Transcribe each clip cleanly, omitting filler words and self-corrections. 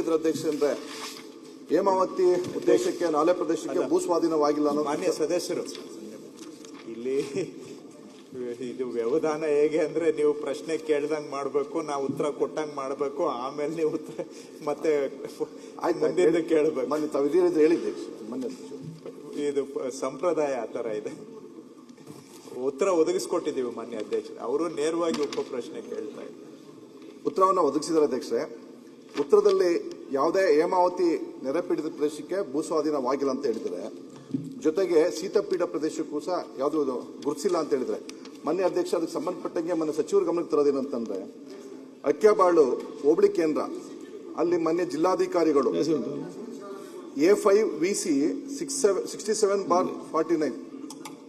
ಹೇಳಿದ್ರ ಅಧ್ಯಕ್ಷ ಅಂದ್ರೆ ಹೇಮಾವತಿ ಉದ್ದೇಶಕ್ಕೆ ನಾಲೆ ಪ್ರದೇಶಕ್ಕೆ ಭೂ ಸ್ವಾಧೀನವಾಗಿಲ್ಲ ಅನ್ನೋ ಮಾನ್ಯ ಸದಸ್ಯರು ಇಲ್ಲಿ ಇದು ವ್ಯವಧಾನ ಹೇಗೆ ಅಂದ್ರೆ ನೀವು ಪ್ರಶ್ನೆ ಕೇಳ್ದಂಗ್ ಮಾಡ್ಬೇಕು, ನಾವು ಉತ್ತರ ಕೊಟ್ಟಂಗ್ ಮಾಡ್ಬೇಕು, ಆಮೇಲೆ ನೀವು ಉತ್ತರ ಮತ್ತೆ ಮುಂದಿನ ಕೇಳಬೇಕು. ಮೊನ್ನೆ ತಾವು ಇದೇ ಹೇಳಿದ್ದೆ ಮೊನ್ನೆ ಇದು ಸಂಪ್ರದಾಯ ಆ ತರ ಇದೆ. ಉತ್ತರ ಒದಗಿಸ್ಕೊಟ್ಟಿದ್ದೀವಿ ಮಾನ್ಯ ಅಧ್ಯಕ್ಷರು, ಅವರು ನೇರವಾಗಿ ಉಪ ಪ್ರಶ್ನೆ ಕೇಳ್ತಾ ಇದ್ದಾರೆ. ಉತ್ತರವನ್ನು ಒದಗಿಸಿದ್ದಾರೆ ಅಧ್ಯಕ್ಷರೇ. ಉತ್ತರದಲ್ಲಿ ಯಾವುದೇ ಹೇಮಾವತಿ ನೆರೆಪೀಡಿತ ಪ್ರದೇಶಕ್ಕೆ ಭೂ ಸ್ವಾಧೀನವಾಗಿಲ್ಲ ಅಂತ ಹೇಳಿದರೆ, ಜೊತೆಗೆ ಶೀತಪೀಡ ಪ್ರದೇಶಕ್ಕೂ ಸಹ ಯಾವುದು ಗುರುತಿಸಿಲ್ಲ ಅಂತ ಹೇಳಿದ್ರೆ, ಮೊನ್ನೆ ಅಧ್ಯಕ್ಷ ಅದಕ್ಕೆ ಸಂಬಂಧಪಟ್ಟಂಗೆ ಮೊನ್ನೆ ಸಚಿವರ ಗಮನಕ್ಕೆ ತರೋದೇನಂತಂದ್ರೆ, ಅಕ್ಕಿಬಾಳು ಹೋಬಳಿ ಕೇಂದ್ರ ಅಲ್ಲಿ ಮೊನ್ನೆ ಜಿಲ್ಲಾಧಿಕಾರಿಗಳು A5VC 67/49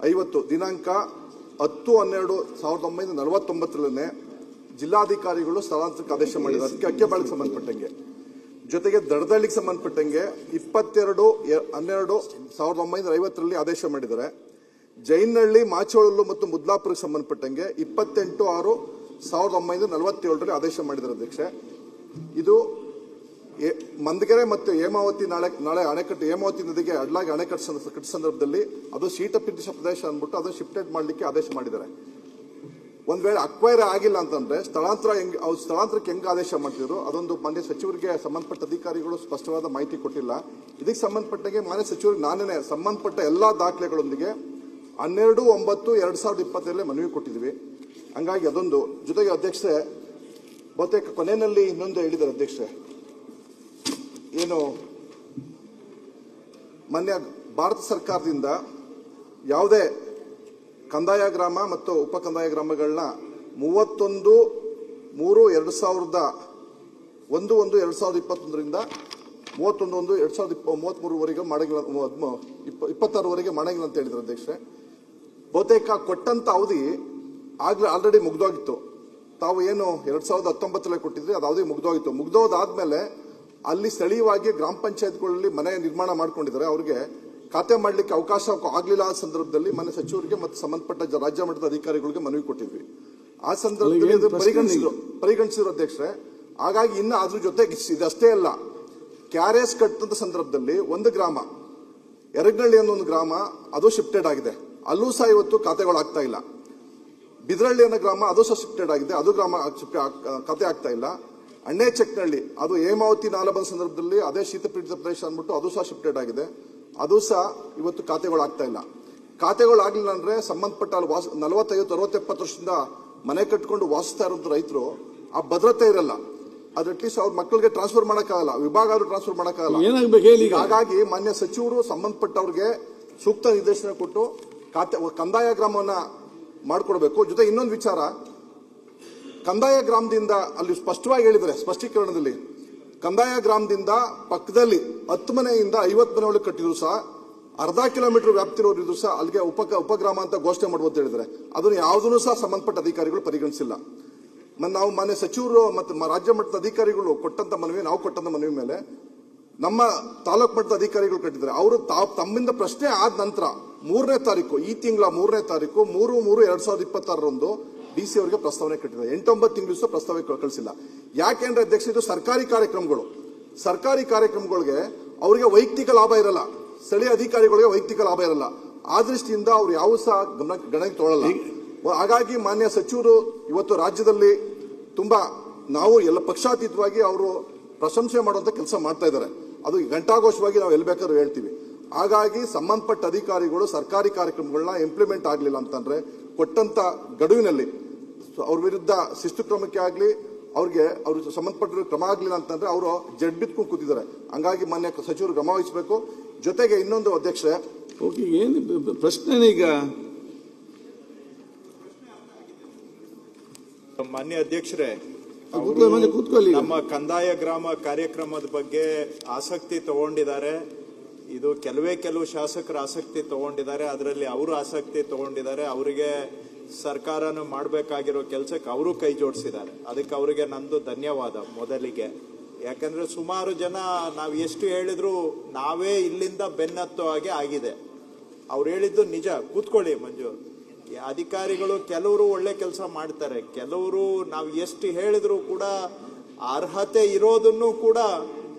50 ದಿನಾಂಕ 10/12/1949 ಜಿಲ್ಲಾಧಿಕಾರಿಗಳು ಸ್ಥಳಾಂತರಕ್ಕೆ ಆದೇಶ ಮಾಡಿದ್ದಾರೆ. ಅದಕ್ಕೆ ಅಕ್ಕಿಬಾಳಿಗೆ ಸಂಬಂಧಪಟ್ಟಂಗೆ, ಜೊತೆಗೆ ದಡದಳ್ಳಿಗೆ ಸಂಬಂಧಪಟ್ಟಂಗೆ 22/12/1950 ಆದೇಶ ಮಾಡಿದ್ದಾರೆ. ಜೈನಹಳ್ಳಿ, ಮಾಚೋಳಲು ಮತ್ತು ಮುದ್ಲಾಪುರಕ್ಕೆ ಸಂಬಂಧಪಟ್ಟಂಗೆ 28/6/1947 ಆದೇಶ ಮಾಡಿದ್ದಾರೆ ಅಧ್ಯಕ್ಷೆ. ಇದು ಮಂದಗೆರೆ ಮತ್ತು ಹೇಮಾವತಿ ನಾಳೆ ಅಣೆಕಟ್ಟು, ಹೇಮಾವತಿ ನದಿಗೆ ಅಡ್ಲಾಗಿ ಅಣೆಕಟ್ಟು ಸಂದರ್ಭದಲ್ಲಿ ಅದು ಶೀತಪೀಡಿತ ಪ್ರದೇಶ ಅಂದ್ಬಿಟ್ಟು ಅದು ಶಿಫ್ಟೆಡ್ ಮಾಡಲಿಕ್ಕೆ ಆದೇಶ ಮಾಡಿದ್ದಾರೆ. ಒಂದ್ ವೇಳೆ ಅಕ್ವೈರ್ ಆಗಿಲ್ಲ ಅಂತಂದ್ರೆ ಸ್ಥಳಾಂತರಕ್ಕೆ ಹೆಂಗ್ ಆದೇಶ ಮಾಡ್ತಿದ್ರು ಅದೊಂದು ಮಾನ್ಯ ಸಚಿವರಿಗೆ ಸಂಬಂಧಪಟ್ಟ ಅಧಿಕಾರಿಗಳು ಸ್ಪಷ್ಟವಾದ ಮಾಹಿತಿ ಕೊಟ್ಟಿಲ್ಲ. ಇದಕ್ಕೆ ಸಂಬಂಧಪಟ್ಟಂಗೆ ಮಾನ್ಯ ಸಚಿವರಿಗೆ ನಾನೇ ಸಂಬಂಧಪಟ್ಟ ಎಲ್ಲಾ ದಾಖಲೆಗಳೊಂದಿಗೆ 12/9/2020 ಮನವಿ ಕೊಟ್ಟಿದ್ವಿ. ಹಂಗಾಗಿ ಅದೊಂದು, ಜೊತೆಗೆ ಅಧ್ಯಕ್ಷೆ ಬಹುತೇಕ ಕೊನೆಯಲ್ಲಿ ಇನ್ನೊಂದು ಹೇಳಿದ್ದಾರೆ ಅಧ್ಯಕ್ಷೆ, ಏನು ಮಾನ್ಯ ಭಾರತ ಸರ್ಕಾರದಿಂದ ಯಾವುದೇ ಕಂದಾಯ ಗ್ರಾಮ ಮತ್ತು ಉಪ ಕಂದಾಯ ಗ್ರಾಮಗಳನ್ನ 31/1/2021 31/1/2033 ಮಾಡಂಗಿಲ್ಲ, 26 ಮಾಡಂಗಿಲ್ಲ ಅಂತ ಹೇಳಿದ್ರು ಅಧ್ಯಕ್ಷೆ. ಬಹುತೇಕ ಕೊಟ್ಟಂತ ಅವಧಿ ಆಲ್ರೆಡಿ ಮುಗ್ದೋಗಿತ್ತು. ತಾವು ಏನು 2019 ಕೊಟ್ಟಿದ್ರಿ ಅದು ಅವಧಿ ಮುಗ್ದೋಗಿತ್ತು. ಮುಗ್ದೋದಾದ್ಮೇಲೆ ಅಲ್ಲಿ ಸ್ಥಳೀಯವಾಗಿ ಗ್ರಾಮ ಪಂಚಾಯತ್ಗಳಲ್ಲಿ ಮನೆ ನಿರ್ಮಾಣ ಮಾಡ್ಕೊಂಡಿದ್ದಾರೆ. ಅವ್ರಿಗೆ ಖಾತೆ ಮಾಡಲಿಕ್ಕೆ ಅವಕಾಶ ಆಗಲಿಲ್ಲ. ಆ ಸಂದರ್ಭದಲ್ಲಿ ಮನೆ ಸಚಿವರಿಗೆ ಮತ್ತು ಸಂಬಂಧಪಟ್ಟ ರಾಜ್ಯ ಮಟ್ಟದ ಅಧಿಕಾರಿಗಳಿಗೆ ಮನವಿ ಕೊಟ್ಟಿದ್ವಿ. ಆ ಸಂದರ್ಭದಲ್ಲಿ ಪರಿಗಣಿಸಿದ್ರು ಅಧ್ಯಕ್ಷರೇ. ಹಾಗಾಗಿ ಇನ್ನು ಅದ್ರ ಜೊತೆಗೆ ಇದಷ್ಟೇ ಅಲ್ಲ, ಕ್ಯಾರೇಸ್ ಕಟ್ಟಂತ ಸಂದರ್ಭದಲ್ಲಿ ಒಂದು ಗ್ರಾಮ, ಎರಗನಹಳ್ಳಿ ಅನ್ನೋ ಒಂದು ಗ್ರಾಮ ಅದು ಶಿಫ್ಟೆಡ್ ಆಗಿದೆ, ಅಲ್ಲೂ ಸಹ ಇವತ್ತು ಖಾತೆಗಳಾಗ್ತಾ ಇಲ್ಲ. ಬಿದ್ರಹಳ್ಳಿ ಅನ್ನೋ ಗ್ರಾಮ ಅದು ಸಹ ಶಿಫ್ಟೆಡ್ ಆಗಿದೆ, ಅದು ಗ್ರಾಮ ಖಾತೆ ಆಗ್ತಾ ಇಲ್ಲ. ಅಣ್ಣೆಚೆಕ್ನಹಳ್ಳಿ ಅದು ಹೇಮಾವತಿ ನಾಲೆ ಬಂದ ಸಂದರ್ಭದಲ್ಲಿ ಅದೇ ಶೀತಪೀಡಿತ ಪ್ರದೇಶ ಅಂದ್ಬಿಟ್ಟು ಅದು ಸಹ ಶಿಫ್ಟೆಡ್ ಆಗಿದೆ, ಅದು ಸಹ ಇವತ್ತು ಖಾತೆಗಳಾಗ್ತಾ ಇಲ್ಲ. ಖಾತೆಗಳಾಗ್ಲಿಲ್ಲ ಅಂದ್ರೆ ಸಂಬಂಧಪಟ್ಟ 40, 50, 60, 70 ವರ್ಷದಿಂದ ಮನೆ ಕಟ್ಕೊಂಡು ವಾಸಿಸ್ತಾ ಇರೋದು ರೈತರು ಆ ಭದ್ರತೆ ಇರಲ್ಲ. ಅದು ಅಟ್ಲೀಸ್ಟ್ ಅವ್ರ ಮಕ್ಕಳಿಗೆ ಟ್ರಾನ್ಸ್ಫರ್ ಮಾಡಕ್ಕಾಗಲ್ಲ, ವಿಭಾಗ ಆದ್ರೂ ಟ್ರಾನ್ಸ್ಫರ್ ಮಾಡಕ್ಕಾಗಲ್ಲ. ಹಾಗಾಗಿ ಮಾನ್ಯ ಸಚಿವರು ಸಂಬಂಧಪಟ್ಟವ್ರಿಗೆ ಸೂಕ್ತ ನಿರ್ದೇಶನ ಕೊಟ್ಟು ಕಂದಾಯ ಗ್ರಾಮವನ್ನ ಮಾಡಿಕೊಡ್ಬೇಕು. ಜೊತೆ ಇನ್ನೊಂದು ವಿಚಾರ, ಕಂದಾಯ ಗ್ರಾಮದಿಂದ ಅಲ್ಲಿ ಸ್ಪಷ್ಟವಾಗಿ ಹೇಳಿದರೆ ಸ್ಪಷ್ಟೀಕರಣದಲ್ಲಿ, ಕಂದಾಯ ಗ್ರಾಮದಿಂದ ಪಕ್ಕದಲ್ಲಿ 10 ಮನೆಯಿಂದ 50 ಮನೆ ಒಳಗೆ ಕಟ್ಟಿದ್ರು ಸಹ ಅರ್ಧ ಕಿಲೋಮೀಟರ್ ವ್ಯಾಪ್ತಿರೋರಿದ್ರು ಸಹ ಅಲ್ಲಿಗೆ ಉಪಗ್ರಾಮ ಅಂತ ಘೋಷಣೆ ಮಾಡುವಂತ ಹೇಳಿದ್ರೆ ಅದನ್ನು ಯಾವುದನ್ನು ಸಹ ಸಂಬಂಧಪಟ್ಟ ಅಧಿಕಾರಿಗಳು ಪರಿಗಣಿಸಿಲ್ಲ. ನಾವು ಮಾನ್ಯ ಸಚಿವರು ಮತ್ತು ರಾಜ್ಯ ಮಟ್ಟದ ಅಧಿಕಾರಿಗಳು ಕೊಟ್ಟಂತ ಮನವಿ, ನಾವು ಕೊಟ್ಟಂತ ಮನವಿ ಮೇಲೆ ನಮ್ಮ ತಾಲೂಕು ಮಟ್ಟದ ಅಧಿಕಾರಿಗಳು ಕಟ್ಟಿದ್ದಾರೆ. ಅವರು ತಮ್ಮಿಂದ ಪ್ರಶ್ನೆ ಆದ ನಂತರ 3ನೇ ತಾರೀಕು, ಈ ತಿಂಗಳ 3ನೇ ತಾರೀಕು 3/3/2026 DC ಅವರಿಗೆ ಪ್ರಸ್ತಾವನೆ ಕಟ್ಟಿದ್ದಾರೆ. 8-9 ತಿಂಗಳು ಸಹ ಪ್ರಸ್ತಾವನೆ ಕಳಿಸಿಲ್ಲ. ಯಾಕೆಂದ್ರೆ ಅಧ್ಯಕ್ಷ ಇದು ಸರ್ಕಾರಿ ಕಾರ್ಯಕ್ರಮಗಳಿಗೆ ಅವರಿಗೆ ವೈಯಕ್ತಿಕ ಲಾಭ ಇರಲ್ಲ, ಸ್ಥಳೀಯ ಅಧಿಕಾರಿಗಳಿಗೆ ವೈಯಕ್ತಿಕ ಲಾಭ ಇರಲ್ಲ. ಆ ದೃಷ್ಟಿಯಿಂದ ಅವ್ರು ಯಾವ ಸಹ ಗಣನೆಗೆ ತೊಗೊಳ್ಳಲ್ಲ. ಹಾಗಾಗಿ ಮಾನ್ಯ ಸಚಿವರು ಇವತ್ತು ರಾಜ್ಯದಲ್ಲಿ ತುಂಬಾ ನಾವು ಎಲ್ಲ ಪಕ್ಷಾತೀತವಾಗಿ ಅವರು ಪ್ರಶಂಸೆ ಮಾಡುವಂತ ಕೆಲಸ ಮಾಡ್ತಾ ಇದ್ದಾರೆ. ಅದು ಘಂಟಾಘೋಷವಾಗಿ ನಾವು ಎಲ್ಲಿ ಬೇಕಾದ್ರೂ ಹೇಳ್ತೀವಿ. ಹಾಗಾಗಿ ಸಂಬಂಧಪಟ್ಟ ಅಧಿಕಾರಿಗಳು ಸರ್ಕಾರಿ ಕಾರ್ಯಕ್ರಮಗಳನ್ನ ಇಂಪ್ಲಿಮೆಂಟ್ ಆಗಲಿಲ್ಲ ಅಂತಂದ್ರೆ ಕೊಟ್ಟಂತ ಗಡುವಿನಲ್ಲಿ ಅವ್ರ ವಿರುದ್ಧ ಶಿಸ್ತು ಕ್ರಮಕ್ಕೆ ಆಗಲಿ ಅವ್ರಿಗೆ ಸಂಬಂಧಪಟ್ಟ ಕ್ರಮ ಆಗಲಿಲ್ಲ ಅಂತಂದ್ರೆ ಅವರು ಜಡ್ ಬಿತ್ಕೊಂಡು ಕೂತಿದ್ದಾರೆ. ಹಂಗಾಗಿ ಮಾನ್ಯ ಸಚಿವರು ಕ್ರಮ ವಹಿಸಬೇಕು. ಜೊತೆಗೆ ಇನ್ನೊಂದು ಅಧ್ಯಕ್ಷರೇ, ಏನು ಪ್ರಶ್ನೆ ಈಗ ಮಾನ್ಯ ಅಧ್ಯಕ್ಷರೇ, ನಮ್ಮ ಕಂದಾಯ ಗ್ರಾಮ ಕಾರ್ಯಕ್ರಮದ ಬಗ್ಗೆ ಆಸಕ್ತಿ ತಗೊಂಡಿದ್ದಾರೆ. ಇದು ಕೆಲವು ಶಾಸಕರು ಆಸಕ್ತಿ ತಗೊಂಡಿದ್ದಾರೆ, ಅದರಲ್ಲಿ ಅವರು ಆಸಕ್ತಿ ತಗೊಂಡಿದ್ದಾರೆ. ಅವರಿಗೆ ಸರ್ಕಾರನು ಮಾಡಬೇಕಾಗಿರೋ ಕೆಲಸಕ್ಕೆ ಅವರು ಕೈ ಜೋಡಿಸಿದ್ದಾರೆ. ಅದಕ್ಕೆ ಅವರಿಗೆ ನಂದು ಧನ್ಯವಾದ ಮೊದಲಿಗೆ. ಯಾಕಂದ್ರೆ ಸುಮಾರು ಜನ ನಾವು ಎಷ್ಟು ಹೇಳಿದ್ರು ನಾವೇ ಇಲ್ಲಿಂದ ಬೆನ್ನತ್ತೋ ಹಾಗೆ ಆಗಿದೆ. ಅವ್ರು ಹೇಳಿದ್ದು ನಿಜ. ಕೂತ್ಕೊಳ್ಳಿ ಮಂಜು. ಅಧಿಕಾರಿಗಳು ಕೆಲವರು ಒಳ್ಳೆ ಕೆಲಸ ಮಾಡ್ತಾರೆ, ಕೆಲವರು ನಾವು ಎಷ್ಟು ಹೇಳಿದ್ರು ಕೂಡ ಅರ್ಹತೆ ಇರೋದನ್ನು ಕೂಡ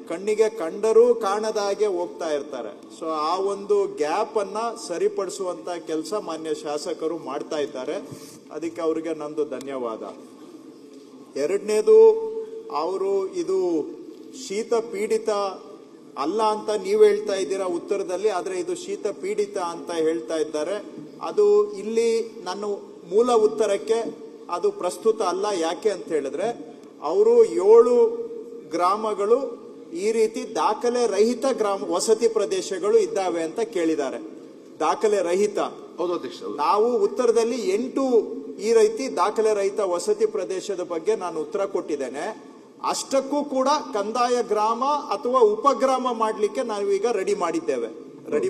ಕಣ್ಣಿಗೆ ಕಂಡರೂ ಕಾಣದ ಹಾಗೆ ಹೋಗ್ತಾ ಇರ್ತಾರೆ. ಸೊ ಆ ಒಂದು ಗ್ಯಾಪ್ ಅನ್ನ ಸರಿಪಡಿಸುವಂತ ಕೆಲಸ ಮಾನ್ಯ ಶಾಸಕರು ಮಾಡ್ತಾ ಇದ್ದಾರೆ. ಅದಕ್ಕೆ ಅವರಿಗೆ ನಂದು ಧನ್ಯವಾದ. ಎರಡನೇದು, ಅವರು ಇದು ಶೀತ ಪೀಡಿತ ಅಲ್ಲ ಅಂತ ನೀವು ಹೇಳ್ತಾ ಇದ್ದೀರಾ ಉತ್ತರದಲ್ಲಿ, ಆದ್ರೆ ಇದು ಶೀತ ಪೀಡಿತ ಅಂತ ಹೇಳ್ತಾ ಇದ್ದಾರೆ. ಅದು ಇಲ್ಲಿ ನನ್ನ ಮೂಲ ಉತ್ತರಕ್ಕೆ ಅದು ಪ್ರಸ್ತುತ ಅಲ್ಲ. ಯಾಕೆ ಅಂತ ಹೇಳಿದ್ರೆ ಅವರು 7 ಗ್ರಾಮಗಳು ಈ ರೀತಿ ದಾಖಲೆ ರಹಿತ ವಸತಿ ಪ್ರದೇಶಗಳು ಇದ್ದಾವೆ ಅಂತ ಕೇಳಿದ್ದಾರೆ. ದಾಖಲೆ ರಹಿತ. ಹೌದು ಅಧ್ಯಕ್ಷ. ನಾವು ಉತ್ತರದಲ್ಲಿ 8 ಈ ರೀತಿ ದಾಖಲೆ ರಹಿತ ವಸತಿ ಪ್ರದೇಶದ ಬಗ್ಗೆ ನಾನು ಉತ್ತರ ಕೊಟ್ಟಿದ್ದೇನೆ. ಅಷ್ಟಕ್ಕೂ ಕೂಡ ಕಂದಾಯ ಗ್ರಾಮ ಅಥವಾ ಉಪಗ್ರಾಮ ಮಾಡಲಿಕ್ಕೆ ನಾವೀಗ ರೆಡಿ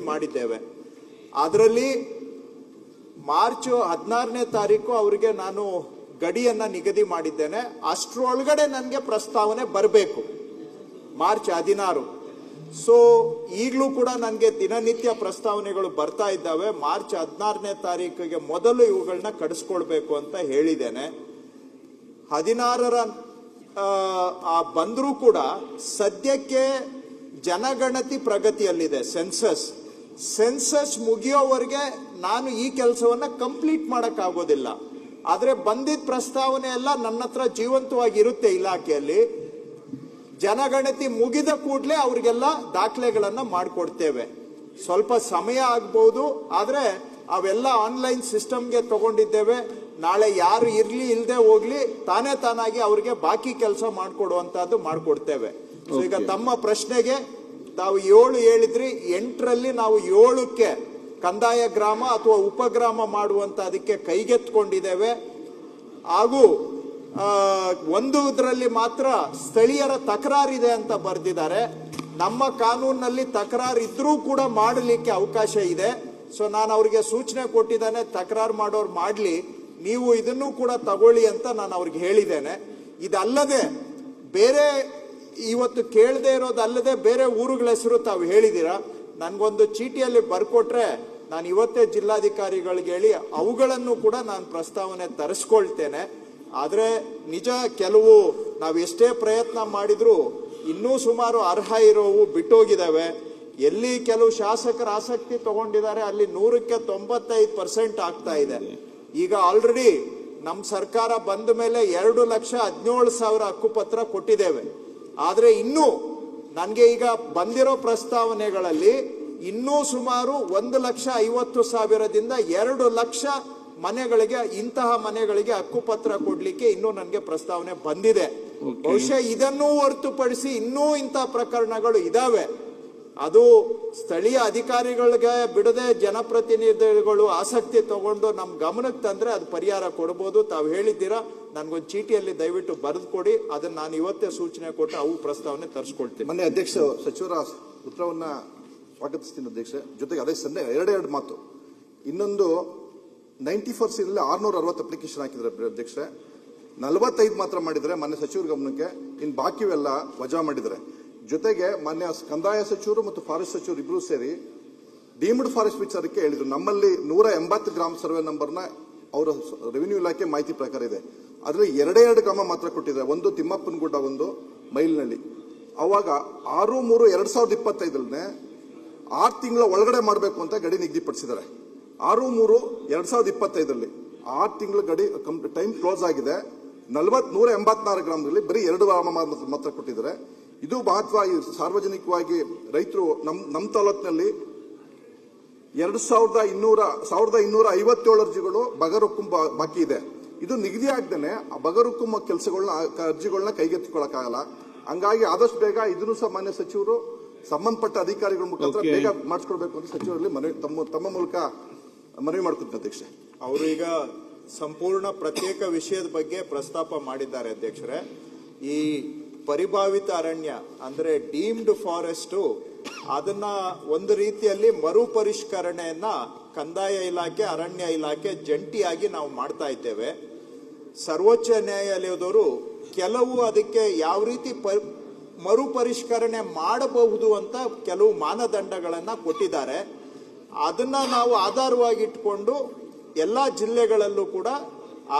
ಮಾಡಿದ್ದೇವೆ. ಅದರಲ್ಲಿ ಮಾರ್ಚ್ 16ನೇ ತಾರೀಕು ಅವರಿಗೆ ನಾನು ಗಡಿಯನ್ನ ನಿಗದಿ ಮಾಡಿದ್ದೇನೆ. ಅಷ್ಟರೊಳಗಡೆ ನನಗೆ ಪ್ರಸ್ತಾವನೆ ಬರಬೇಕು, ಮಾರ್ಚ್ 16. ಸೊ ಈಗಲೂ ಕೂಡ ನನಗೆ ದಿನನಿತ್ಯ ಪ್ರಸ್ತಾವನೆಗಳು ಬರ್ತಾ ಇದ್ದಾವೆ. ಮಾರ್ಚ್ 16ನೇ ತಾರೀಕಿಗೆ ಮೊದಲು ಇವುಗಳನ್ನ ಕಡಿಸ್ಕೊಳ್ಬೇಕು ಅಂತ ಹೇಳಿದ್ದೇನೆ. 16ರ ಬಂದರೂ ಕೂಡ ಸದ್ಯಕ್ಕೆ ಜನಗಣತಿ ಪ್ರಗತಿಯಲ್ಲಿದೆ. ಸೆನ್ಸಸ್ ಮುಗಿಯೋವರೆಗೆ ನಾನು ಈ ಕೆಲಸವನ್ನ ಕಂಪ್ಲೀಟ್ ಮಾಡಕ್ಕಾಗೋದಿಲ್ಲ. ಆದ್ರೆ ಬಂದಿದ್ದ ಪ್ರಸ್ತಾವನೆ ಎಲ್ಲ ನನ್ನ ಹತ್ರ ಜೀವಂತವಾಗಿರುತ್ತೆ ಇಲಾಖೆಯಲ್ಲಿ. ಜನಗಣತಿ ಮುಗಿದ ಕೂಡಲೇ ಅವರಿಗೆಲ್ಲ ದಾಖಲೆಗಳನ್ನ ಮಾಡಿಕೊಡ್ತೇವೆ. ಸ್ವಲ್ಪ ಸಮಯ ಆಗ್ಬಹುದು, ಆದ್ರೆ ಅವೆಲ್ಲ ಆನ್ಲೈನ್ ಸಿಸ್ಟಮ್ಗೆ ತಗೊಂಡಿದ್ದೇವೆ. ನಾಳೆ ಯಾರು ಇರ್ಲಿ ಇಲ್ಲದೆ ಹೋಗ್ಲಿ ತಾನಾಗಿ ಅವ್ರಿಗೆ ಬಾಕಿ ಕೆಲಸ ಮಾಡಿಕೊಡುವಂತಹದ್ದು ಮಾಡಿಕೊಡ್ತೇವೆ. ಸೊ ಈಗ ತಮ್ಮ ಪ್ರಶ್ನೆಗೆ ತಾವು 7 ಹೇಳಿದ್ರಿ, 8ರಲ್ಲಿ ನಾವು 7ಕ್ಕೆ ಕಂದಾಯ ಗ್ರಾಮ ಅಥವಾ ಉಪಗ್ರಾಮ ಮಾಡುವಂತ ಅದಕ್ಕೆ ಕೈಗೆತ್ಕೊಂಡಿದ್ದೇವೆ. ಹಾಗೂ ಒಂದರಲ್ಲಿ ಮಾತ್ರ ಸ್ಥಳೀಯರ ತಕರಾರಿದೆ ಅಂತ ಬರೆದಿದ್ದಾರೆ. ನಮ್ಮ ಕಾನೂನಿನಲ್ಲಿ ತಕರಾರು ಇದ್ರೂ ಕೂಡ ಮಾಡಲಿಕ್ಕೆ ಅವಕಾಶ ಇದೆ. ಸೊ ನಾನು ಅವರಿಗೆ ಸೂಚನೆ ಕೊಟ್ಟಿದ್ದೇನೆ, ತಕರಾರು ಮಾಡೋರು ಮಾಡ್ಲಿ, ನೀವು ಇದನ್ನು ಕೂಡ ತಗೊಳ್ಳಿ ಅಂತ ನಾನು ಅವ್ರಿಗೆ ಹೇಳಿದ್ದೇನೆ. ಇದಲ್ಲದೆ ಬೇರೆ ಇವತ್ತು ಕೇಳದೆ ಇರೋದಲ್ಲದೆ ಬೇರೆ ಊರುಗಳ ಹೆಸರು ತಾವು ಹೇಳಿದ್ದೀರಾ. ನನ್ಗೊಂದು ಚೀಟಿಯಲ್ಲಿ ಬರ್ಕೊಟ್ರೆ ನಾನು ಇವತ್ತೇ ಜಿಲ್ಲಾಧಿಕಾರಿಗಳಿಗೆ ಹೇಳಿ ಅವುಗಳನ್ನು ಕೂಡ ನಾನು ಪ್ರಸ್ತಾವನೆ ತರಿಸ್ಕೊಳ್ತೇನೆ. ಆದ್ರೆ ನಿಜ, ಕೆಲವು ನಾವು ಎಷ್ಟೇ ಪ್ರಯತ್ನ ಮಾಡಿದ್ರು ಇನ್ನೂ ಸುಮಾರು ಅರ್ಹ ಇರೋವು ಬಿಟ್ಟೋಗಿದ್ದಾವೆ. ಎಲ್ಲಿ ಕೆಲವು ಶಾಸಕರ ಆಸಕ್ತಿ ತಗೊಂಡಿದ್ದಾರೆ ಅಲ್ಲಿ 100ಕ್ಕೆ 95% ಆಗ್ತಾ ಇದೆ. ಈಗ ಆಲ್ರೆಡಿ ನಮ್ಮ ಸರ್ಕಾರ ಬಂದ ಮೇಲೆ 2,17,000 ಹಕ್ಕುಪತ್ರ ಕೊಟ್ಟಿದ್ದೇವೆ. ಆದ್ರೆ ಇನ್ನೂ ನನಗೆ ಈಗ ಬಂದಿರೋ ಪ್ರಸ್ತಾವನೆಗಳಲ್ಲಿ ಇನ್ನೂ ಸುಮಾರು 1,50,000ದಿಂದ 2 ಲಕ್ಷ ಮನೆಗಳಿಗೆ, ಇಂತಹ ಮನೆಗಳಿಗೆ ಹಕ್ಕುಪತ್ರ ಕೊಡ್ಲಿಕ್ಕೆ ಇನ್ನೂ ನನಗೆ ಪ್ರಸ್ತಾವನೆ ಬಂದಿದೆ. ಬಹುಶಃ ಇದನ್ನೂ ಹೊರತುಪಡಿಸಿ ಇನ್ನೂ ಇಂತಹ ಪ್ರಕರಣಗಳು ಇದಾವೆ. ಅದು ಸ್ಥಳೀಯ ಅಧಿಕಾರಿಗಳಿಗೆ ಬಿಡದೆ ಜನಪ್ರತಿನಿಧಿಗಳು ಆಸಕ್ತಿ ತಗೊಂಡು ನಮ್ಮ ಗಮನಕ್ಕೆ ತಂದ್ರೆ ಅದು ಪರಿಹಾರ ಕೊಡಬಹುದು. ತಾವು ಹೇಳಿದ್ದೀರಾ, ನನ್ಗೊಂದು ಚೀಟಿಯಲ್ಲಿ ದಯವಿಟ್ಟು ಬರೆದು ಕೊಡಿ, ಅದನ್ನ ನಾನು ಇವತ್ತೇ ಸೂಚನೆ ಕೊಟ್ಟು ಅವು ಪ್ರಸ್ತಾವನೆ ತರಿಸ್ಕೊಳ್ತೀನಿ. ಮೊನ್ನೆ ಅಧ್ಯಕ್ಷ ಸಚಿವರ ಉತ್ತರವನ್ನ ಸ್ವಾಗತಿಸ್ತೀನಿ ಅಧ್ಯಕ್ಷ. ಜೊತೆಗೆ ಅದೇ ಸಂದೇ ಎರಡು ಮಾತು. ಇನ್ನೊಂದು 94 ಸೀನಲ್ಲಿ 660 ಅಪ್ಲಿಕೇಶನ್ ಹಾಕಿದ್ರೆ ಅಧ್ಯಕ್ಷ, 45 ಮಾತ್ರ ಮಾಡಿದ್ರೆ ಮಾನ್ಯ ಸಚಿವರ ಗಮನಕ್ಕೆ. ಇನ್ನು ಬಾಕಿವೆಲ್ಲ ವಜಾ ಮಾಡಿದ್ದಾರೆ. ಜೊತೆಗೆ ಮಾನ್ಯ ಕಂದಾಯ ಸಚಿವರು ಮತ್ತು ಫಾರೆಸ್ಟ್ ಸಚಿವರು ಇಬ್ರು ಸೇರಿ ಡೀಮ್ಡ್ ಫಾರೆಸ್ಟ್ ವಿಚಾರಕ್ಕೆ ಹೇಳಿದ್ರು. ನಮ್ಮಲ್ಲಿ 180 ಗ್ರಾಮ ಸರ್ವೆ ನಂಬರ್ನ ಅವರ ರೆವಿನ್ಯೂ ಇಲಾಖೆ ಮಾಹಿತಿ ಪ್ರಕಾರ ಇದೆ. ಅದರಲ್ಲಿ 2 ಗ್ರಾಮ ಮಾತ್ರ ಕೊಟ್ಟಿದ್ದಾರೆ. ಒಂದು ತಿಮ್ಮಪ್ಪನಗುಡ್ಡ, ಒಂದು ಮೈಲ್ನಳ್ಳಿ. ಅವಾಗ 6/3/2025 6 ತಿಂಗಳ ಒಳಗಡೆ ಮಾಡಬೇಕು ಅಂತ ಗಡಿ ನಿಗದಿಪಡಿಸಿದ್ದಾರೆ. 6/3/2025 6 ತಿಂಗಳ ಗಡಿ ಟೈಮ್ ಕ್ಲೋಸ್ ಆಗಿದೆ. 184 ಗ್ರಾಮದಲ್ಲಿ ಬರೀ 2 ಗ್ರಾಮ ಮಾತ್ರ ಕೊಟ್ಟಿದ್ದಾರೆ. ಇದು ಮಹತ್ವ. ಸಾರ್ವಜನಿಕವಾಗಿ ರೈತರು ನಮ್ಮ ತಾಲೂಕಿನಲ್ಲಿ 1,257 ಅರ್ಜಿಗಳು ಬಗರುಕುಂ ಬಾಕಿ ಇದೆ. ಇದು ನಿಗದಿ ಆಗದೇನೆ ಬಗರುಕುಂ ಕೆಲಸಗಳನ್ನ, ಅರ್ಜಿಗಳನ್ನ ಕೈಗೆತ್ತಿಕೊಳ್ಳಕ್ಕಾಗಲ್ಲ. ಹಂಗಾಗಿ ಆದಷ್ಟು ಬೇಗ ಇದನ್ನು ಸಹ ಮಾನ್ಯ ಸಚಿವರು ಸಂಬಂಧಪಟ್ಟ ಅಧಿಕಾರಿಗಳ ಮುಖಾಂತರ ಬೇಗ ಮಾಡಿಸ್ಕೊಡ್ಬೇಕು ಅಂತ ಸಚಿವರಲ್ಲಿ ತಮ್ಮ ಮೂಲಕ ಮನವಿ ಮಾಡ್ಕೊತೀನಿ ಅಧ್ಯಕ್ಷ. ಅವರು ಈಗ ಸಂಪೂರ್ಣ ಪ್ರತ್ಯೇಕ ವಿಷಯದ ಬಗ್ಗೆ ಪ್ರಸ್ತಾಪ ಮಾಡಿದ್ದಾರೆ ಅಧ್ಯಕ್ಷರೇ. ಈ ಪರಿಭಾವಿತ ಅರಣ್ಯ ಅಂದ್ರೆ ಡೀಮ್ಡ್ ಫಾರೆಸ್ಟ್, ಅದನ್ನ ಒಂದು ರೀತಿಯಲ್ಲಿ ಮರುಪರಿಷ್ಕರಣೆಯನ್ನ ಕಂದಾಯ ಇಲಾಖೆ, ಅರಣ್ಯ ಇಲಾಖೆ ಜಂಟಿಯಾಗಿ ನಾವು ಮಾಡ್ತಾ ಇದ್ದೇವೆ. ಸರ್ವೋಚ್ಚ ನ್ಯಾಯಾಲಯದವರು ಕೆಲವು ಅದಕ್ಕೆ ಯಾವ ರೀತಿ ಮರುಪರಿಷ್ಕರಣೆ ಮಾಡಬಹುದು ಅಂತ ಕೆಲವು ಮಾನದಂಡಗಳನ್ನ ಕೊಟ್ಟಿದ್ದಾರೆ. ಅದನ್ನ ನಾವು ಆಧಾರವಾಗಿಟ್ಕೊಂಡು ಎಲ್ಲಾ ಜಿಲ್ಲೆಗಳಲ್ಲೂ ಕೂಡ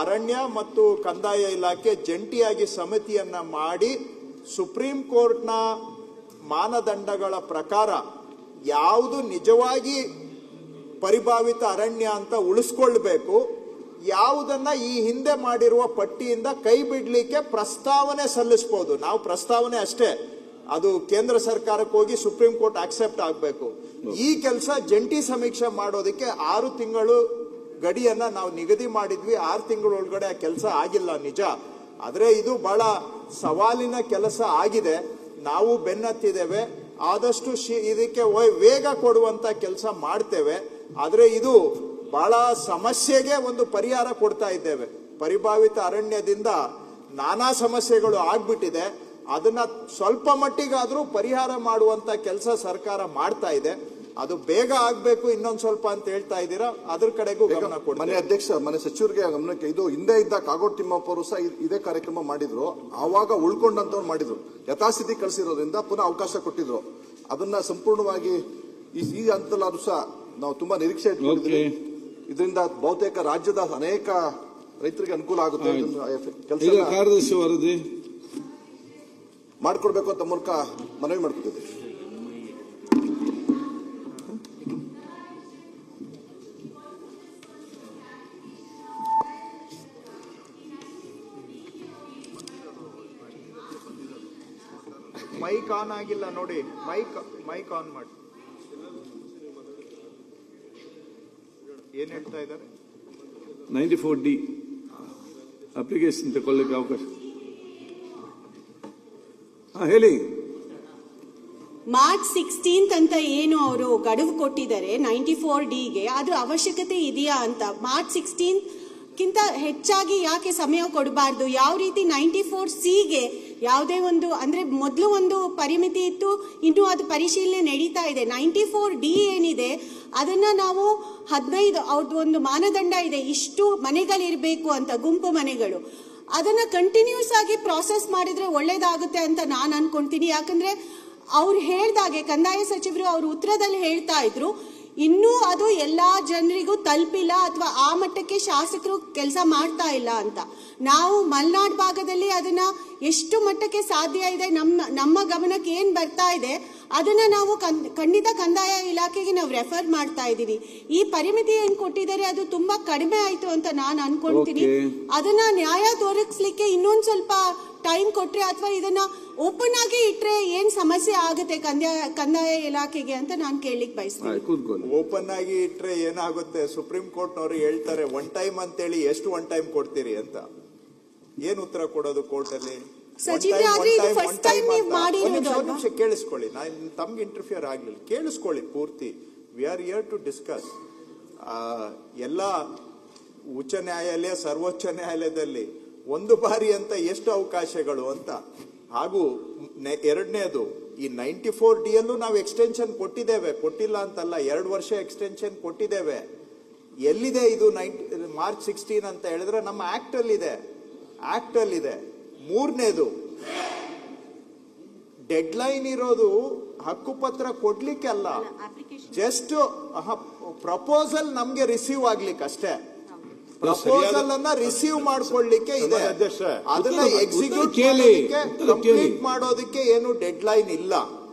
ಅರಣ್ಯ ಮತ್ತು ಕಂದಾಯ ಇಲಾಖೆ ಜಂಟಿಯಾಗಿ ಸಮಿತಿಯನ್ನ ಮಾಡಿ ಸುಪ್ರೀಂ ಕೋರ್ಟ್ನ ಮಾನದಂಡಗಳ ಪ್ರಕಾರ ಯಾವುದು ನಿಜವಾಗಿ ಪರಿಭಾವಿತ ಅರಣ್ಯ ಅಂತ ಉಳಿಸ್ಕೊಳ್ಬೇಕು, ಯಾವುದನ್ನ ಈ ಹಿಂದೆ ಮಾಡಿರುವ ಪಟ್ಟಿಯಿಂದ ಕೈ ಬಿಡ್ಲಿಕ್ಕೆ ಪ್ರಸ್ತಾವನೆ ಸಲ್ಲಿಸಬಹುದು. ನಾವು ಪ್ರಸ್ತಾವನೆ ಅಷ್ಟೇ, ಅದು ಕೇಂದ್ರ ಸರ್ಕಾರಕ್ಕೆ ಹೋಗಿ ಸುಪ್ರೀಂ ಕೋರ್ಟ್ ಆಕ್ಸೆಪ್ಟ್ ಆಗಬೇಕು. ಈ ಕೆಲಸ ಜಂಟಿ ಸಮೀಕ್ಷೆ ಮಾಡೋದಕ್ಕೆ 6 ತಿಂಗಳು ಗಡಿಯನ್ನ ನಾವು ನಿಗದಿ ಮಾಡಿದ್ವಿ. 6 ತಿಂಗಳ ಒಳಗಡೆ ಆ ಕೆಲಸ ಆಗಿಲ್ಲ ನಿಜ, ಆದ್ರೆ ಇದು ಬಹಳ ಸವಾಲಿನ ಕೆಲಸ ಆಗಿದೆ. ನಾವು ಬೆನ್ನತ್ತಿದ್ದೇವೆ, ಆದಷ್ಟು ಇದಕ್ಕೆ ವೇಗ ಕೊಡುವಂತ ಕೆಲಸ ಮಾಡ್ತೇವೆ. ಆದ್ರೆ ಇದು ಬಹಳ ಸಮಸ್ಯೆಗೆ ಒಂದು ಪರಿಹಾರ ಕೊಡ್ತಾ ಇದ್ದೇವೆ. ಪರಿಭಾವಿತ ಅರಣ್ಯದಿಂದ ನಾನಾ ಸಮಸ್ಯೆಗಳು ಆಗ್ಬಿಟ್ಟಿದೆ, ಅದನ್ನ ಸ್ವಲ್ಪ ಮಟ್ಟಿಗಾದ್ರೂ ಪರಿಹಾರ ಮಾಡುವಂತ ಕೆಲಸ ಸರ್ಕಾರ ಮಾಡ್ತಾ ಇದೆ. ಅದು ಬೇಗ ಆಗ್ಬೇಕು, ಇನ್ನೊಂದ್ ಸ್ವಲ್ಪ ಅಂತ ಹೇಳ್ತಾ ಇದ್ದೀರಾ, ಅದ್ರ ಕಡೆಗೂ ಗಮನ ಕೊಡ್ತೀವಿ. ಮನೆ ಅಧ್ಯಕ್ಷ, ಮನೆ ಸಚಿವರಿಗೆ ಗಮನಕ್ಕೆ, ಇದು ಹಿಂದೆ ಇದ್ದ ಕಾಗೋಡು ತಿಮ್ಮಪ್ಪ ಅವರು ಸಹ ಇದೇ ಕಾರ್ಯಕ್ರಮ ಮಾಡಿದ್ರು. ಆವಾಗ ಉಳ್ಕೊಂಡಂತವ್ರು ಮಾಡಿದ್ರು, ಯಥಾಸ್ಥಿತಿ ಕಳಿಸಿರೋದ್ರಿಂದ ಪುನಃ ಅವಕಾಶ ಕೊಟ್ಟಿದ್ರು. ಅದನ್ನ ಸಂಪೂರ್ಣವಾಗಿ ಈ ಹಂತದಲ್ಲಾದ್ರೂ ಸಹ ನಾವು ತುಂಬಾ ನಿರೀಕ್ಷೆ ಇಟ್ಕೊಂಡಿದ್ದೀವಿ. ಇದರಿಂದ ಬಹುತೇಕ ರಾಜ್ಯದ ಅನೇಕ ರೈತರಿಗೆ ಅನುಕೂಲ ಆಗುತ್ತೆ. ಕೆಲಸ ಕಾರ್ಯದರ್ಶಿ ವರದಿ ಮಾಡಿಕೊಡ್ಬೇಕು ಅಂತ ಮೂಲಕ ಮನವಿ ಮಾಡ್ಕೊತಿದ್ದೀವಿ. ಮೈಕ್ ಆನ್ ಆಗಿಲ್ಲ ನೋಡಿ, ಮೈಕ್ ಆನ್ ಮಾಡಿ. ಏನ್ ಹೇಳ್ತಾ ಇದ್ದಾರೆ? 94D ಅಪ್ಲಿಕೇಶನ್ ತಗೊಳ್ಳಿಕ್ಕೆ ಅವಕಾಶ. ಹೇಳಿ. ಮಾರ್ಚ್ 16 ಅಂತ ಏನು ಅವರು ಗಡುವು ಕೊಟ್ಟಿದ್ದಾರೆ 94Dಗೆ, ಅದು ಅವಶ್ಯಕತೆ ಇದೆಯಾ ಅಂತ. ಮಾರ್ಚ್ 16ಕ್ಕಿಂತ ಹೆಚ್ಚಾಗಿ ಯಾಕೆ ಸಮಯ ಕೊಡಬಾರ್ದು? ಯಾವ ರೀತಿ 94Cಗೆ ಯಾವುದೇ ಒಂದು ಅಂದ್ರೆ ಮೊದಲು ಒಂದು ಪರಿಮಿತಿ ಇತ್ತು, ಇನ್ನು ಅದು ಪರಿಶೀಲನೆ ನಡೀತಾ ಇದೆ. 94D ಏನಿದೆ ಅದನ್ನ ನಾವು 15 ಅವ್ರದ್ದು ಒಂದು ಮಾನದಂಡ ಇದೆ, ಇಷ್ಟು ಮನೆಗಳಿರ್ಬೇಕು ಅಂತ, ಗುಂಪು ಮನೆಗಳು. ಅದನ್ನ ಕಂಟಿನ್ಯೂಸ್ ಆಗಿ ಪ್ರಾಸೆಸ್ ಮಾಡಿದ್ರೆ ಒಳ್ಳೇದಾಗುತ್ತೆ ಅಂತ ನಾನು ಅನ್ಕೊಂತೀನಿ. ಯಾಕಂದ್ರೆ ಅವ್ರು ಹೇಳ್ದಾಗೆ ಕಂದಾಯ ಸಚಿವರು ಅವ್ರ ಉತ್ತರದಲ್ಲಿ ಹೇಳ್ತಾ ಇದ್ರು, ಇನ್ನೂ ಅದು ಎಲ್ಲಾ ಜನರಿಗೂ ತಲುಪಿಲ್ಲ ಅಥವಾ ಆ ಮಟ್ಟಕ್ಕೆ ಶಾಸಕರು ಕೆಲಸ ಮಾಡ್ತಾ ಇಲ್ಲ ಅಂತ. ನಾವು ಮಲೆನಾಡು ಭಾಗದಲ್ಲಿ ಅದನ್ನ ಎಷ್ಟು ಮಟ್ಟಕ್ಕೆ ಸಾಧ್ಯ ಇದೆ, ನಮ್ಮ ಗಮನಕ್ಕೆ ಏನ್ ಬರ್ತಾ ಇದೆ ಅದನ್ನ ನಾವು ಖಂಡಿತ ಕಂದಾಯ ಇಲಾಖೆಗೆ ನಾವು ರೆಫರ್ ಮಾಡ್ತಾ ಇದ್ದೀವಿ. ಈ ಪರಿಮಿತಿ ಏನ್ ಕೊಟ್ಟಿದ್ದಾರೆ ಅದು ತುಂಬಾ ಕಡಿಮೆ ಆಯ್ತು ಅಂತ ನಾನು ಅನ್ಕೊಂತೀನಿ. ಅದನ್ನ ನ್ಯಾಯ ದೊರಕಿಸ್ಲಿಕ್ಕೆ ಇನ್ನೊಂದ್ ಸ್ವಲ್ಪ ಟೈಮ್ ಕೊಟ್ರೆ ಅಥವಾ ಇದನ್ನ ಓಪನ್ ಆಗಿ ಇಟ್ರೆ ಏನ್ ಸಮಸ್ಯೆ ಆಗುತ್ತೆ ಕಂದಾಯ ಇಲಾಖೆಗೆ ಅಂತ ನಾನು ಕೇಳಲಿಕ್ಕೆ ಬಯಸ್ತೀನಿ. ಓಪನ್ ಆಗಿ ಇಟ್ರೆ ಏನಾಗುತ್ತೆ? ಸುಪ್ರೀಂ ಕೋರ್ಟ್ ನವರು ಹೇಳ್ತಾರೆ 1 ಟೈಮ್ ಅಂತೇಳಿ, ಎಷ್ಟು 1 ಟೈಮ್ ಕೊಡ್ತೀರಿ ಅಂತ ಏನ್ ಉತ್ತರ ಕೊಡೋದು ಕೋರ್ಟ್ ಅಲ್ಲಿ? ನಿಮಿಷ ಕೇಳಿಸ್ಕೊಳ್ಳಿ, ನಾನು ತಮ್ಗೆ ಇಂಟರ್ಫಿಯರ್ ಆಗ್ಲಿಲ್ಲ, ಕೇಳಿಸ್ಕೊಳ್ಳಿ ಪೂರ್ತಿ. We are here to discuss. ಎಲ್ಲ ಉಚ್ಚ ನ್ಯಾಯಾಲಯ, ಸರ್ವೋಚ್ಚ ನ್ಯಾಯಾಲಯದಲ್ಲಿ ಒಂದು ಬಾರಿ ಅಂತ ಎಷ್ಟು ಅವಕಾಶಗಳು ಅಂತ. ಹಾಗೂ ಎರಡನೇದು, ಈ 94D ಯಲ್ಲೂ ನಾವು ಎಕ್ಸ್ಟೆನ್ಷನ್ ಕೊಟ್ಟಿದ್ದೇವೆ, ಕೊಟ್ಟಿಲ್ಲ ಅಂತಲ್ಲ, 2 ವರ್ಷ ಎಕ್ಸ್ಟೆನ್ಷನ್ ಕೊಟ್ಟಿದ್ದೇವೆ. ಎಲ್ಲಿದೆ ಇದು ಮಾರ್ಚ್ 16 ಅಂತ ಹೇಳಿದ್ರೆ ನಮ್ಮ ಆಕ್ಟ್ ಅಲ್ಲಿ ಇದೆ. ಮೂರನೇದು, ಡೆಡ್ ಲೈನ್ ಇರೋದು ಹಕ್ಕುಪತ್ರ ಕೊಡ್ಲಿಕ್ಕೆ ಅಲ್ಲ, ಜಸ್ಟ್ ಪ್ರಪೋಸಲ್ ನಮ್ಗೆ ರಿಸೀವ್ ಆಗ್ಲಿಕ್ಕೆ ಅಷ್ಟೇ. ಪ್ರಪೋಸಲ್ ಅನ್ನ ರಿಸೀವ್ ಮಾಡ್ಕೊಳ್ಳಿಕ್ಕೆ ಇದೆ, ಅದನ್ನ ಎಕ್ಸಿಕ್ಯೂಟ್ ಕಂಪ್ಲೀಟ್ ಮಾಡೋದಕ್ಕೆ ಏನು ಡೆಡ್ ಲೈನ್ ಇಲ್ಲ.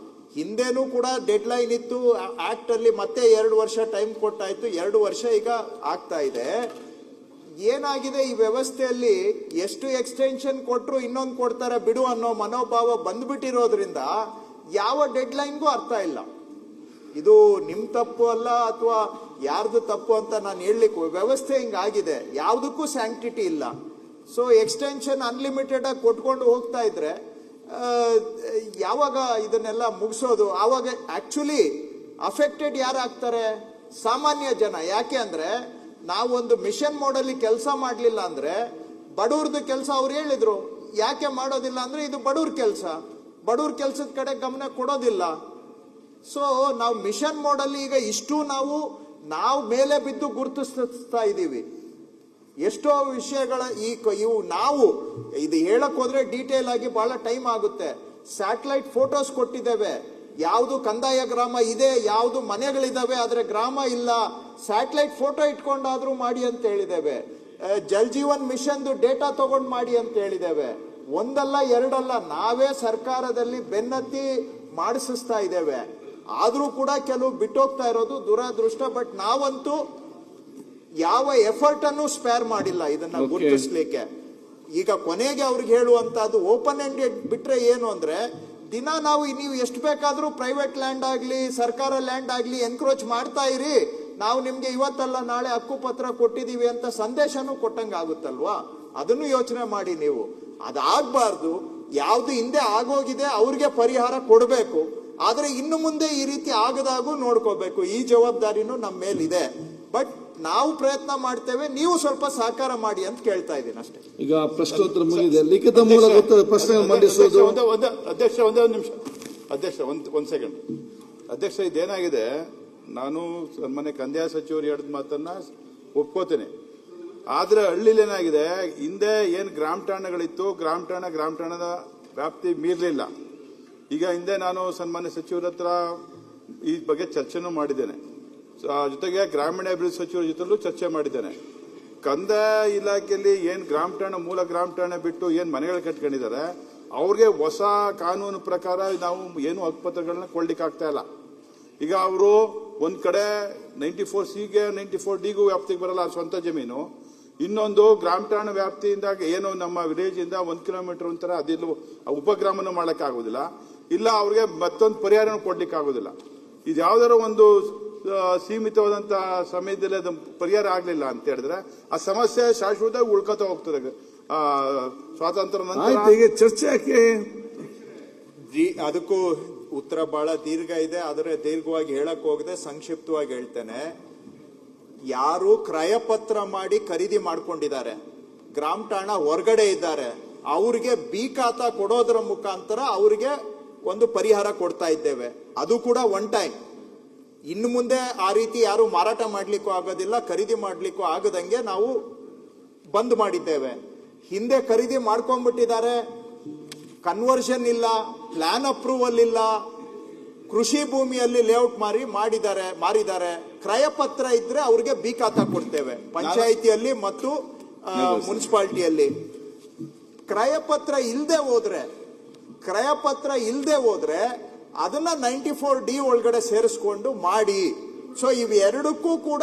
ಹಿಂದೆನೂ ಕೂಡ ಡೆಡ್ ಲೈನ್ ಇತ್ತು ಆಕ್ಟ್ ಅಲ್ಲಿ, ಮತ್ತೆ 2 ವರ್ಷ ಟೈಮ್ ಕೊಟ್ಟಾಯ್ತು, 2 ವರ್ಷ ಈಗ ಆಗ್ತಾ ಇದೆ. ಏನಾಗಿದೆ ಈ ವ್ಯವಸ್ಥೆಯಲ್ಲಿ, ಎಷ್ಟು ಎಕ್ಸ್ಟೆನ್ಷನ್ ಕೊಟ್ರು ಇನ್ನೊಂದು ಕೊಡ್ತಾರೆ ಬಿಡು ಅನ್ನೋ ಮನೋಭಾವ ಬಂದ್ಬಿಟ್ಟಿರೋದ್ರಿಂದ ಯಾವ ಡೆಡ್ ಲೈನ್ಗೂ ಅರ್ಥ ಇಲ್ಲ. ಇದು ನಿಮ್ ತಪ್ಪು ಅಲ್ಲ ಅಥವಾ ಯಾರ್ದು ತಪ್ಪು ಅಂತ ನಾನು ಹೇಳಲಿಕ್ಕೆ, ವ್ಯವಸ್ಥೆ ಹಿಂಗಾಗಿದೆ, ಯಾವುದಕ್ಕೂ ಸ್ಯಾಂಕ್ಟಿಟಿ ಇಲ್ಲ. ಸೊ ಎಕ್ಸ್ಟೆನ್ಷನ್ ಅನ್ಲಿಮಿಟೆಡ್ ಆಗಿ ಕೊಟ್ಕೊಂಡು ಹೋಗ್ತಾ ಇದ್ರೆ ಯಾವಾಗ ಇದನ್ನೆಲ್ಲ ಮುಗಿಸೋದು? ಆವಾಗ ಆಕ್ಚುಲಿ ಅಫೆಕ್ಟೆಡ್ ಯಾರಾಗ್ತಾರೆ? ಸಾಮಾನ್ಯ ಜನ. ಯಾಕೆ ಅಂದ್ರೆ ನಾವೊಂದು ಮಿಷನ್ ಮೋಡಲ್ಲಿ ಕೆಲಸ ಮಾಡಲಿಲ್ಲ ಅಂದ್ರೆ ಬಡವ್ರದ್ದು ಕೆಲಸ ಅವ್ರು ಹೇಳಿದ್ರು. ಯಾಕೆ ಮಾಡೋದಿಲ್ಲ ಅಂದ್ರೆ ಇದು ಬಡವ್ರ ಕೆಲಸ, ಬಡವ್ರ ಕೆಲಸದ ಕಡೆ ಗಮನ ಕೊಡೋದಿಲ್ಲ. ಸೊ ನಾವು ಮಿಷನ್ ಮೋಡಲ್ಲಿ ಈಗ ಇಷ್ಟು ನಾವು ಮೇಲೆ ಬಿದ್ದು ಗುರುತಿಸ್ತಾ ಇದ್ದೀವಿ. ಎಷ್ಟೋ ವಿಷಯಗಳ ಇವು ನಾವು ಇದು ಹೇಳಕ್ ಹೋದ್ರೆ ಡೀಟೇಲ್ ಆಗಿ ಬಹಳ ಟೈಮ್ ಆಗುತ್ತೆ. ಸ್ಯಾಟಲೈಟ್ ಫೋಟೋಸ್ ಕೊಟ್ಟಿದ್ದೇವೆ, ಯಾವುದು ಕಂದಾಯ ಗ್ರಾಮ ಇದೆ, ಯಾವುದು ಮನೆಗಳಿದಾವೆ ಆದ್ರೆ ಗ್ರಾಮ ಇಲ್ಲ, ಸ್ಯಾಟಲೈಟ್ ಫೋಟೋ ಇಟ್ಕೊಂಡಾದ್ರೂ ಮಾಡಿ ಅಂತ ಹೇಳಿದ್ದೇವೆ. ಜಲ್ ಜೀವನ್ ಮಿಷನ್ ಡೇಟಾ ತಗೊಂಡ್ ಮಾಡಿ ಅಂತ ಹೇಳಿದ್ದೇವೆ. ಒಂದಲ್ಲ ಎರಡಲ್ಲ, ನಾವೇ ಸರ್ಕಾರದಲ್ಲಿ ಬೆನ್ನತ್ತಿ ಮಾಡಿಸ್ತಾ ಇದ್ದೇವೆ. ಆದ್ರೂ ಕೂಡ ಕೆಲವು ಬಿಟ್ಟೋಗ್ತಾ ಇರೋದು ದುರಾದೃಷ್ಟ. ಬಟ್ ನಾವಂತೂ ಯಾವ ಎಫರ್ಟ್ ಅನ್ನು ಸ್ಪೇರ್ ಮಾಡಿಲ್ಲ ಇದನ್ನ ಗುರುತಿಸ್ಲಿಕ್ಕೆ. ಈಗ ಕೊನೆಗೆ ಅವ್ರಿಗೆ ಹೇಳುವಂತದ್ದು ಓಪನ್ ಎಂಡೆಡ್ ಬಿಟ್ರೆ ಏನು ಅಂದ್ರೆ, ದಿನ ನೀವು ಎಷ್ಟು ಬೇಕಾದ್ರೂ ಪ್ರೈವೇಟ್ ಲ್ಯಾಂಡ್ ಆಗ್ಲಿ ಸರ್ಕಾರ ಲ್ಯಾಂಡ್ ಆಗ್ಲಿ ಎನ್ಕ್ರೋಚ್ ಮಾಡ್ತಾ ಇರಿ, ನಾವು ನಿಮ್ಗೆ ಇವತ್ತಲ್ಲ ನಾಳೆ ಹಕ್ಕುಪತ್ರ ಕೊಟ್ಟಿದೀವಿ ಅಂತ ಸಂದೇಶನೂ ಕೊಟ್ಟಂಗ ಆಗುತ್ತಲ್ವಾ? ಅದನ್ನು ಯೋಚನೆ ಮಾಡಿ ನೀವು. ಅದಾಗಬಾರ್ದು. ಯಾವ್ದು ಹಿಂದೆ ಆಗೋಗಿದೆ ಅವ್ರಿಗೆ ಪರಿಹಾರ ಕೊಡಬೇಕು, ಆದ್ರೆ ಇನ್ನು ಮುಂದೆ ಈ ರೀತಿ ಆಗದಾಗೂ ನೋಡ್ಕೋಬೇಕು. ಈ ಜವಾಬ್ದಾರಿನೂ ನಮ್ಮ ಮೇಲಿದೆ. ಬಟ್ ನಾವು ಪ್ರಯತ್ನ ಮಾಡ್ತೇವೆ, ನೀವು ಸ್ವಲ್ಪ ಸಹಕಾರ ಮಾಡಿ ಅಂತ ಕೇಳ್ತಾ ಇದ್ದೀನಿ ಅಷ್ಟೇ. ಈಗ ಪ್ರಶ್ನೋತ್ತರ ಮುಗಿದಿದೆ, ಲಿಖಿತ ಮೂಲಕ ಪ್ರಶ್ನೆ ಮಂಡಿಸುವುದು. ಅಧ್ಯಕ್ಷ ಒಂದೇ ಒಂದು ನಿಮಿಷ. ಅಧ್ಯಕ್ಷ ಒಂದ್ ಸೆಕೆಂಡ್. ಅಧ್ಯಕ್ಷ, ಇದೇನಾಗಿದೆ, ನಾನು ಮೊನ್ನೆ ಕಂದಾಯ ಸಚಿವರು ಹೇಳಿದ ಮಾತನ್ನ ಒಪ್ಕೋತೇನೆ. ಆದ್ರೆ ಹಳ್ಳಿಲಿ ಏನಾಗಿದೆ, ಹಿಂದೆ ಏನ್ ಗ್ರಾಮ ಠಾಣೆಗಳಿತ್ತು, ಗ್ರಾಮ ಠಾಣದ ವ್ಯಾಪ್ತಿ ಮೀರ್ಲಿಲ್ಲ. ಈಗ ಹಿಂದೆ ನಾನು ಸನ್ಮಾನ್ಯ ಸಚಿವರ ಹತ್ರ ಈ ಬಗ್ಗೆ ಚರ್ಚೆನೂ ಮಾಡಿದ್ದೇನೆ. ಜೊತೆಗೆ ಗ್ರಾಮೀಣಾಭಿವೃದ್ಧಿ ಸಚಿವರ ಜೊತೆಲೂ ಚರ್ಚೆ ಮಾಡಿದ್ದೇನೆ. ಕಂದಾಯ ಇಲಾಖೆಯಲ್ಲಿ ಏನ್ ಮೂಲ ಗ್ರಾಮ ಠಾಣೆ ಬಿಟ್ಟು ಏನ್ ಮನೆಗಳು ಕಟ್ಕೊಂಡಿದ್ದಾರೆ, ಅವ್ರಿಗೆ ಹೊಸ ಕಾನೂನು ಪ್ರಕಾರ ನಾವು ಏನು ಹಕ್ಕುಪತ್ರಗಳನ್ನ ಕೊಡ್ಲಿಕ್ಕೆ ಆಗ್ತಾ ಇಲ್ಲ. ಈಗ ಅವರು ಒಂದ್ ಕಡೆ 94C 94D ವ್ಯಾಪ್ತಿಗೆ ಬರಲ್ಲ ಸ್ವಂತ ಜಮೀನು, ಇನ್ನೊಂದು ಗ್ರಾಮ ಠಾಣೆ ವ್ಯಾಪ್ತಿಯಿಂದ ಏನು ನಮ್ಮ ವಿಲೇಜ್ ಇಂದ 1 ಕಿಲೋಮೀಟರ್ ಒಂಥರ ಅದಿಲ್ಲ ಉಪಗ್ರಾಮನ ಮಾಡಕ್ ಆಗೋದಿಲ್ಲ, ಇಲ್ಲ ಅವ್ರಿಗೆ ಮತ್ತೊಂದು ಪರಿಹಾರ ಕೊಡ್ಲಿಕ್ಕೆ ಆಗೋದಿಲ್ಲ. ಇದು ಯಾವ್ದಾರ ಒಂದು ಸೀಮಿತವಾದಂತ ಸಮಯದಲ್ಲಿ ಅದು ಪರಿಹಾರ ಆಗ್ಲಿಲ್ಲ ಅಂತ ಹೇಳಿದ್ರೆ ಆ ಸಮಸ್ಯೆ ಶಾಶ್ವತವಾಗಿ ಉಳ್ಕೊತಾ ಹೋಗ್ತದೆ. ಸ್ವಾತಂತ್ರ್ಯ ನಂತರ ಈಗ ಚರ್ಚೆ ಯಾಕೆ? ಅದಕ್ಕೂ ಉತ್ತರ ಬಹಳ ದೀರ್ಘ ಇದೆ, ಆದರೆ ದೀರ್ಘವಾಗಿ ಹೇಳಕ್ ಹೋಗದೆ ಸಂಕ್ಷಿಪ್ತವಾಗಿ ಹೇಳ್ತೇನೆ. ಯಾರು ಕ್ರಯಪತ್ರ ಮಾಡಿ ಖರೀದಿ ಮಾಡ್ಕೊಂಡಿದ್ದಾರೆ, ಗ್ರಾಮ ಠಾಣಾ ಹೊರಗಡೆ ಇದ್ದಾರೆ, ಅವ್ರಿಗೆ ಬಿ ಖಾತಾ ಕೊಡೋದ್ರ ಮುಖಾಂತರ ಅವ್ರಿಗೆ ಒಂದು ಪರಿಹಾರ ಕೊಡ್ತಾ ಇದ್ದೇವೆ. ಅದು ಕೂಡ ಒನ್ ಟೈಮ್. ಇನ್ನು ಮುಂದೆ ಆ ರೀತಿ ಯಾರು ಮಾರಾಟ ಮಾಡ್ಲಿಕ್ಕೂ ಆಗೋದಿಲ್ಲ, ಖರೀದಿ ಮಾಡ್ಲಿಕ್ಕೂ ಆಗದಂಗೆ ನಾವು ಬಂದ್ ಮಾಡಿದ್ದೇವೆ. ಹಿಂದೆ ಖರೀದಿ ಮಾಡ್ಕೊಂಡ್ಬಿಟ್ಟಿದ್ದಾರೆ, ಕನ್ವರ್ಷನ್ ಇಲ್ಲ, ಪ್ಲಾನ್ ಅಪ್ರೂವಲ್ ಇಲ್ಲ, ಕೃಷಿ ಭೂಮಿಯಲ್ಲಿ ಲೇಔಟ್ ಮಾರಿದ್ದಾರೆ. ಕ್ರಯಪತ್ರ ಇದ್ರೆ ಅವ್ರಿಗೆ ಬಿ ಖಾತಾ ಕೊಡ್ತೇವೆ ಪಂಚಾಯಿತಿಯಲ್ಲಿ ಮತ್ತು ಮುನ್ಸಿಪಾಲಿಟಿಯಲ್ಲಿ. ಕ್ರಯಪತ್ರ ಇಲ್ಲದೆ ಹೋದ್ರೆ ಅದನ್ನ 94D ಒಳಗಡೆ ಸೇರಿಸ್ಕೊಂಡು ಮಾಡಿ. ಸೊ ಇವೆರಡಕ್ಕೂ ಕೂಡ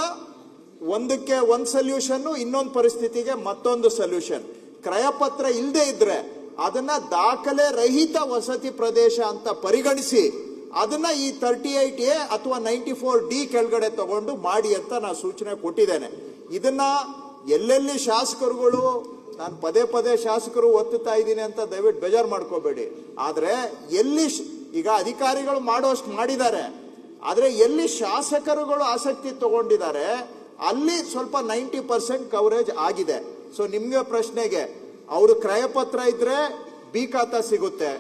ಒಂದಕ್ಕೆ ಒಂದು ಸೊಲ್ಯೂಷನ್, ಇನ್ನೊಂದು ಪರಿಸ್ಥಿತಿಗೆ ಮತ್ತೊಂದು ಸೊಲ್ಯೂಷನ್. ಕ್ರಯಪತ್ರ ಇಲ್ಲದೆ ಇದ್ರೆ ಅದನ್ನ ದಾಖಲೆ ರಹಿತ ವಸತಿ ಪ್ರದೇಶ ಅಂತ ಪರಿಗಣಿಸಿ ಅದನ್ನ ಈ 38A ಅಥವಾ 94D ಕೆಳಗಡೆ ತಗೊಂಡು ಮಾಡಿ ಅಂತ ನಾನು ಸೂಚನೆ ಕೊಟ್ಟಿದ್ದೇನೆ. ಇದನ್ನ ಎಲ್ಲೆಲ್ಲಿ ಶಾಸಕರುಗಳು, ನಾನು ಪದೇ ಶಾಸಕರು ಒತ್ತುತ್ತಾ ಇದ್ದೀನಿ ಅಂತ ದಯವಿಟ್ಟು ಬೇಜಾರು ಮಾಡ್ಕೋಬೇಡಿ, ಆದ್ರೆ ಎಲ್ಲಿ ಈಗ ಅಧಿಕಾರಿಗಳು ಮಾಡೋಷ್ಟು ಮಾಡಿದ್ದಾರೆ, ಆದ್ರೆ ಎಲ್ಲಿ ಶಾಸಕರುಗಳು ಆಸಕ್ತಿ ತಗೊಂಡಿದ್ದಾರೆ ಅಲ್ಲಿ ಸ್ವಲ್ಪ 90% ಕವರೇಜ್ ಆಗಿದೆ. ಸೊ ನಿಮ್ಗೆ ಪ್ರಶ್ನೆಗೆ, ಅವರು ಕ್ರಯಪತ್ರ ಇದ್ರೆ ಬಿ ಖಾತಾ ಸಿಗುತ್ತೆ,